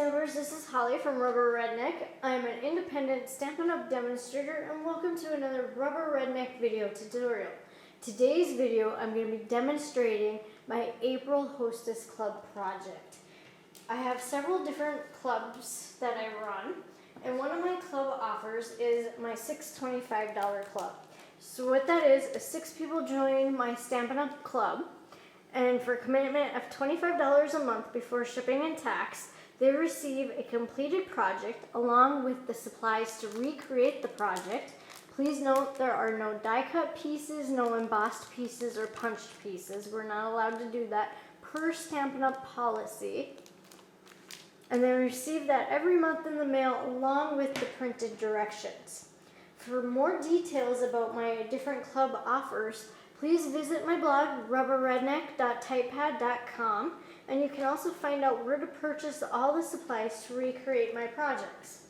Stampers, this is Holly from Rubber Redneck. I'm an independent Stampin' Up! Demonstrator and welcome to another Rubber Redneck video tutorial. Today's video I'm going to be demonstrating my April Hostess Club project. I have several different clubs that I run, and one of my club offers is my $625 club. So what that is 6 people join my Stampin' Up! Club, and for a commitment of $25 a month before shipping and tax, they receive a completed project along with the supplies to recreate the project. Please note there are no die-cut pieces, no embossed pieces, or punched pieces. We're not allowed to do that per Stampin' Up! Policy. And they receive that every month in the mail along with the printed directions. For more details about my different club offers, please visit my blog, rubberredneck.typepad.com, and you can also find out where to purchase all the supplies to recreate my projects.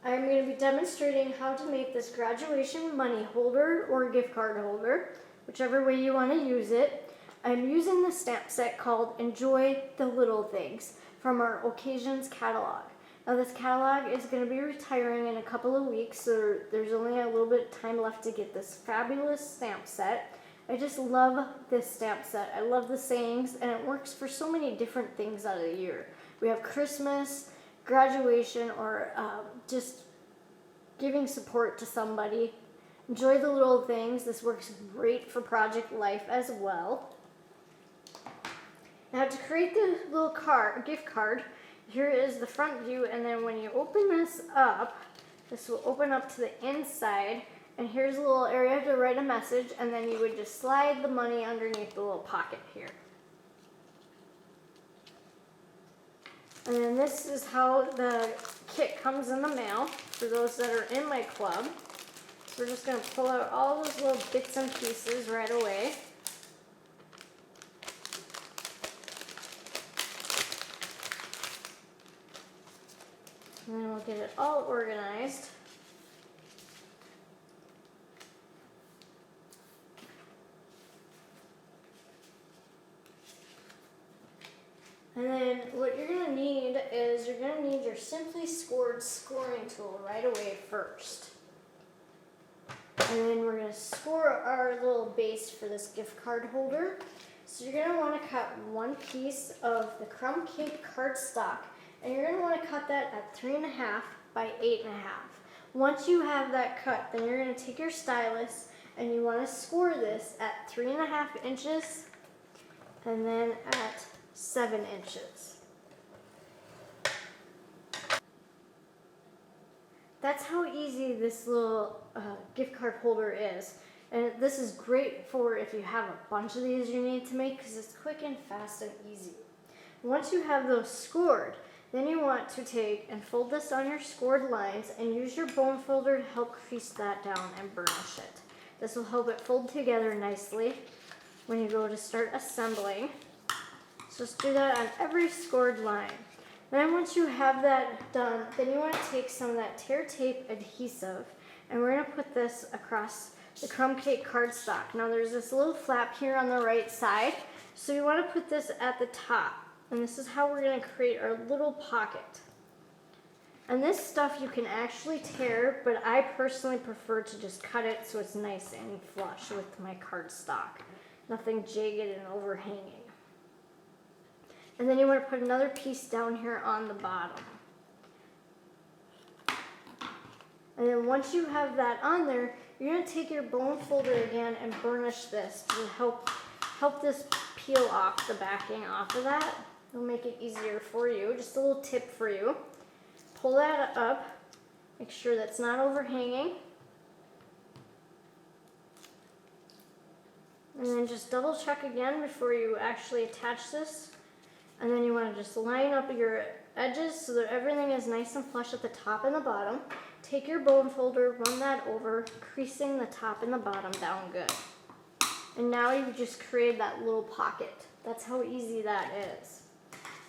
I'm going to be demonstrating how to make this graduation money holder or gift card holder, whichever way you want to use it. I'm using the stamp set called Enjoy the Little Things from our Occasions catalog. Now this catalog is going to be retiring in a couple of weeks, so there's only a little bit of time left to get this fabulous stamp set. I just love this stamp set. I love the sayings, and it works for so many different things out of the year. We have Christmas, graduation, or just giving support to somebody. Enjoy the little things. This works great for project life as well. Now to create the little gift card, here is the front view, and then when you open this up, this will open up to the inside, and here's a little area to write a message, and then you would just slide the money underneath the little pocket here. And then this is how the kit comes in the mail for those that are in my club. So we're just going to pull out all those little bits and pieces right away. And then we'll get it all organized. And then what you're going to need is you're going to need your Simply Scored scoring tool right away first. And then we're going to score our little base for this gift card holder. So you're going to want to cut one piece of the crumb cake cardstock, and you're going to want to cut that at 3.5 by 8.5. Once you have that cut, then you're going to take your stylus and you want to score this at 3.5 inches and then at 7 inches. That's how easy this little gift card holder is. And this is great for if you have a bunch of these you need to make, because it's quick and fast and easy. Once you have those scored, then you want to take and fold this on your scored lines and use your bone folder to help crease that down and burnish it. This will help it fold together nicely when you go to start assembling. So just do that on every scored line. Then once you have that done, then you want to take some of that tear tape adhesive, and we're going to put this across the crumb cake cardstock. Now there's this little flap here on the right side, so you want to put this at the top. And this is how we're going to create our little pocket. And this stuff you can actually tear, but I personally prefer to just cut it so it's nice and flush with my cardstock. Nothing jagged and overhanging. And then you want to put another piece down here on the bottom. And then once you have that on there, you're going to take your bone folder again and burnish this to help this peel off the backing off of that. It'll make it easier for you. Just a little tip for you. Pull that up. Make sure that's not overhanging. And then just double check again before you actually attach this. And then you want to just line up your edges so that everything is nice and flush at the top and the bottom. Take your bone folder, run that over, creasing the top and the bottom down good. And now you've just created that little pocket. That's how easy that is.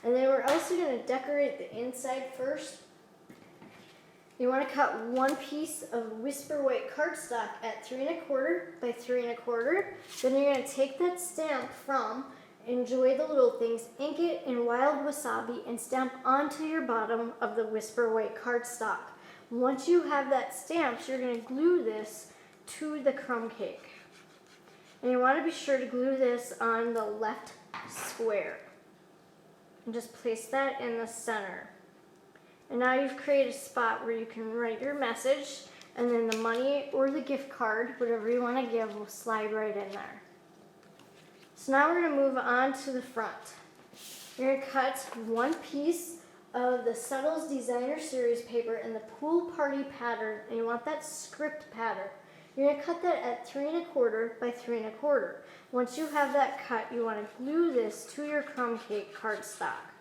And then we're also going to decorate the inside first. You want to cut one piece of Whisper White cardstock at 3 1/4 by 3 1/4. Then you're going to take that stamp from Enjoy the Little Things, ink it in wild wasabi, and stamp onto your bottom of the Whisper White cardstock. Once you have that stamped, you're going to glue this to the crumb cake. And you want to be sure to glue this on the left square. And just place that in the center. And now you've created a spot where you can write your message, and then the money or the gift card, whatever you want to give, will slide right in there. So now we're going to move on to the front. You're going to cut one piece of the Subtles Designer Series paper in the Pool Party pattern, and you want that script pattern. You're going to cut that at 3 1/4 by 3 1/4. Once you have that cut, you want to glue this to your crumb cake cardstock.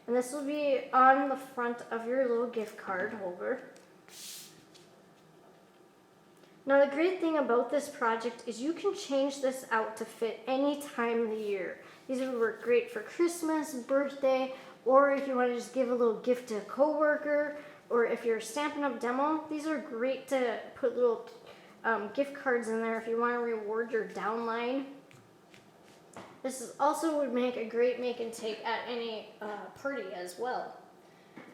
And this will be on the front of your little gift card holder. Now the great thing about this project is you can change this out to fit any time of the year. These would work great for Christmas, birthday, or if you want to just give a little gift to a coworker, or if you're a Stampin' Up! Demo, these are great to put little gift cards in there if you want to reward your downline. This also would make a great make and take at any party as well.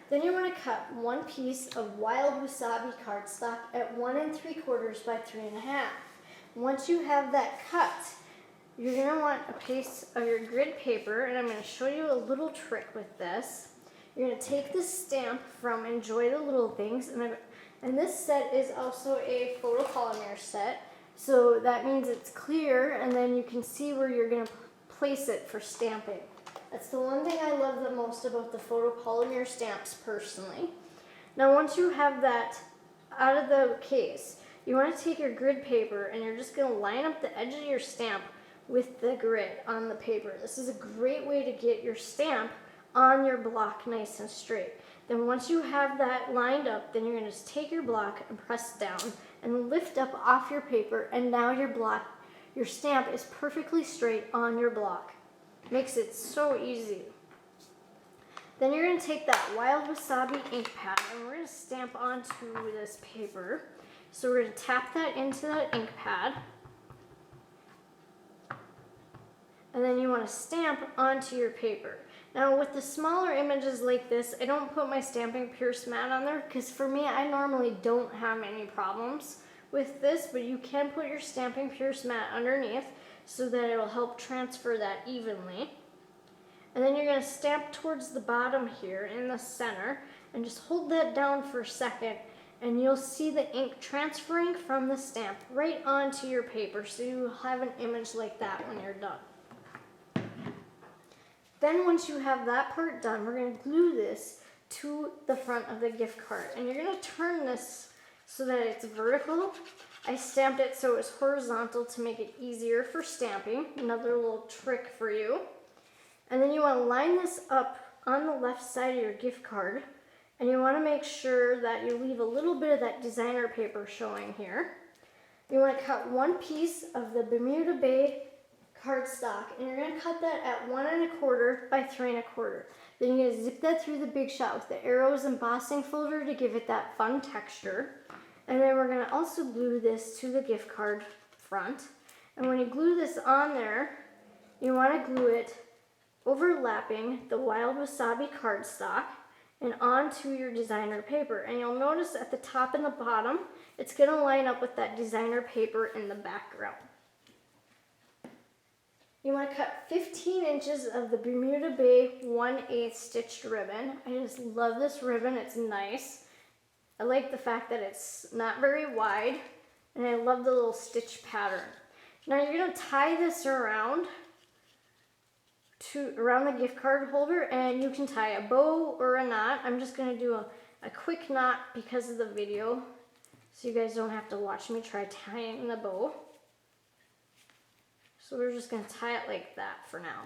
Then you want to cut one piece of wild wasabi cardstock at 1 3/4 by 3 1/2. Once you have that cut, you're going to want a piece of your grid paper, and I'm going to show you a little trick with this. You're going to take this stamp from Enjoy the Little Things, and this set is also a photopolymer set, so that means it's clear, and then you can see where you're going to place it for stamping. That's the one thing I love the most about the photopolymer stamps personally. Now once you have that out of the case, you want to take your grid paper and you're just going to line up the edge of your stamp with the grid on the paper. This is a great way to get your stamp on your block nice and straight. Then once you have that lined up, then you're going to just take your block and press down and lift up off your paper, and now your stamp is perfectly straight on your block. Makes it so easy. Then you're going to take that wild wasabi ink pad and we're going to stamp onto this paper. So we're going to tap that into the ink pad. And then you want to stamp onto your paper. Now with the smaller images like this, I don't put my Stampin' Pierce mat on there because for me, I normally don't have any problems with this, but you can put your Stampin' Pierce mat underneath so that it will help transfer that evenly. And then you're going to stamp towards the bottom here in the center and just hold that down for a second, and you'll see the ink transferring from the stamp right onto your paper, so you'll have an image like that when you're done. Then once you have that part done, we're going to glue this to the front of the gift card, and you're going to turn this so that it's vertical. I stamped it so it's horizontal to make it easier for stamping. Another little trick for you. And then you want to line this up on the left side of your gift card, and you want to make sure that you leave a little bit of that designer paper showing here. You want to cut one piece of the Bermuda Bay cardstock, and you're going to cut that at 1 1/4 by 3 1/4. Then you're going to zip that through the Big Shot with the arrows embossing folder to give it that fun texture. And then we're going to also glue this to the gift card front. And when you glue this on there, you want to glue it overlapping the wild wasabi cardstock and onto your designer paper. And you'll notice at the top and the bottom, it's going to line up with that designer paper in the background. You want to cut 15 inches of the Bermuda Bay 1/8 stitched ribbon. I just love this ribbon, it's nice. I like the fact that it's not very wide, and I love the little stitch pattern. Now you're going to tie this around the gift card holder, and you can tie a bow or a knot. I'm just going to do a quick knot because of the video, so you guys don't have to watch me try tying the bow. So we're just going to tie it like that for now.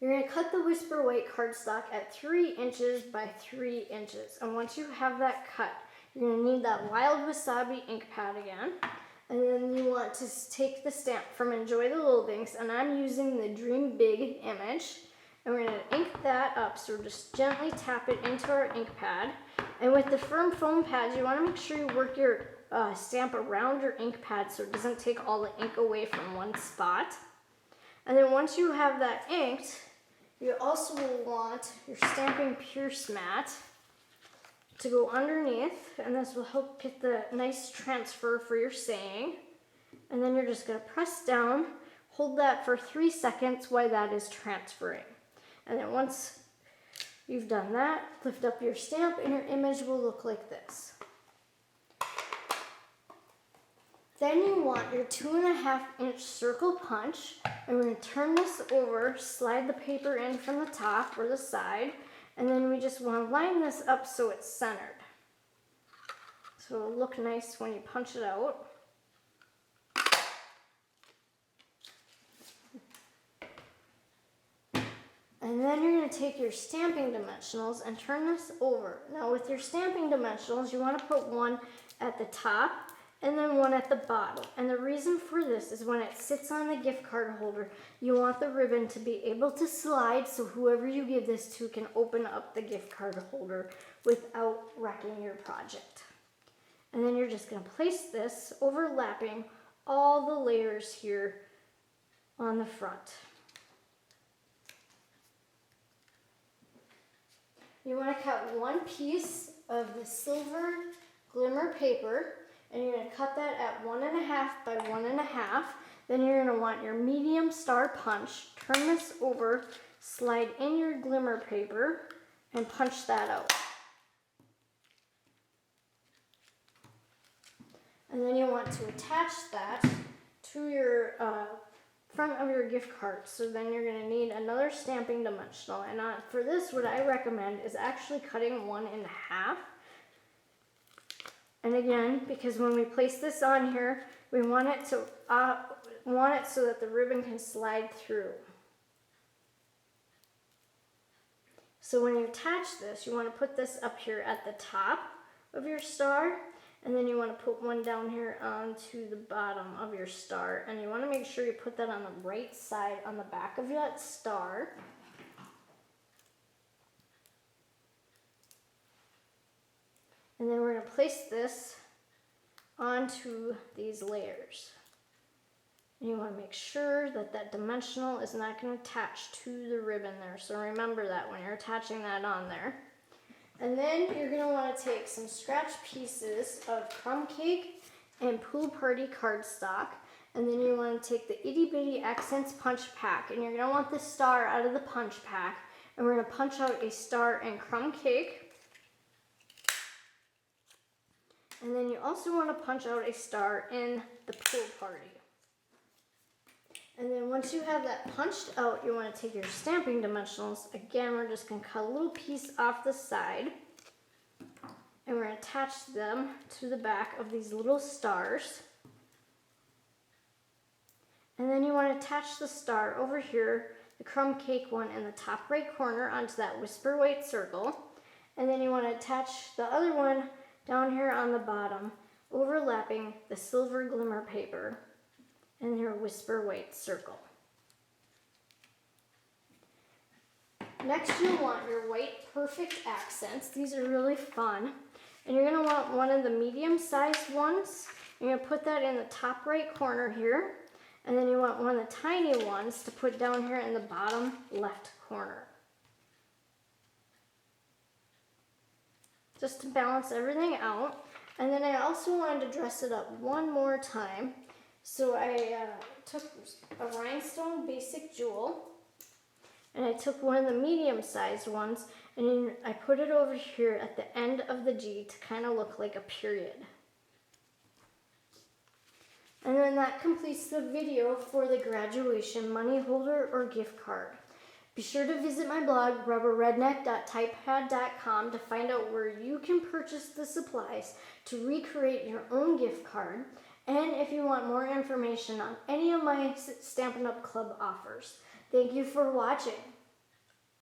You're going to cut the Whisper White cardstock at 3 inches by 3 inches. And once you have that cut, you're going to need that wild wasabi ink pad again. And then you want to take the stamp from Enjoy the Little Things, and I'm using the Dream Big image. And we're going to ink that up, so just gently tap it into our ink pad. And with the firm foam pads, you want to make sure you work your stamp around your ink pad so it doesn't take all the ink away from one spot. And then once you have that inked, you also will want your Stampin' Pierce mat to go underneath, and this will help get the nice transfer for your saying. And then you're just going to press down, hold that for 3 seconds while that is transferring. And then once you've done that, lift up your stamp and your image will look like this. Then you want your 2.5-inch circle punch, and we're going to turn this over, slide the paper in from the top or the side, and then we just want to line this up so it's centered. So it'll look nice when you punch it out. And then you're going to take your stamping dimensionals and turn this over. Now with your stamping dimensionals, you want to put one at the top and then one at the bottom. And the reason for this is when it sits on the gift card holder, you want the ribbon to be able to slide so whoever you give this to can open up the gift card holder without wrecking your project. And then you're just going to place this overlapping all the layers here on the front. You want to cut one piece of the silver glimmer paper, and you're going to cut that at 1.5 by 1.5. Then you're going to want your medium star punch. Turn this over, slide in your glimmer paper, and punch that out. And then you want to attach that to your front of your gift card. So then you're going to need another stamping dimensional. And for this, what I recommend is actually cutting one in half. And again, because when we place this on here, we want it so that the ribbon can slide through. So when you attach this, you want to put this up here at the top of your star. And then you want to put one down here onto the bottom of your star. And you want to make sure you put that on the right side on the back of that star. And then we're going to place this onto these layers. And you want to make sure that that dimensional is not going to attach to the ribbon there. So remember that when you're attaching that on there. And then you're going to want to take some scratch pieces of crumb cake and pool party cardstock. And then you want to take the itty bitty accents punch pack. And you're going to want the star out of the punch pack. And we're going to punch out a star in crumb cake. And then you also want to punch out a star in the pool party. And then once you have that punched out, you want to take your stamping dimensionals. Again, we're just going to cut a little piece off the side. And we're going to attach them to the back of these little stars. And then you want to attach the star over here, the crumb cake one in the top right corner onto that whisper white circle. And then you want to attach the other one down here on the bottom, overlapping the silver glimmer paper and your whisper white circle. Next, you'll want your white perfect accents. These are really fun. And you're going to want one of the medium-sized ones. You're going to put that in the top right corner here. And then you want one of the tiny ones to put down here in the bottom left corner. Just to balance everything out. And then I also wanted to dress it up one more time. So I took a rhinestone basic jewel, and I took one of the medium-sized ones, and I put it over here at the end of the G to kind of look like a period. And then that completes the video for the graduation money holder or gift card. Be sure to visit my blog, rubberredneck.typepad.com, to find out where you can purchase the supplies to recreate your own gift card. And if you want more information on any of my Stampin' Up! Club offers. Thank you for watching.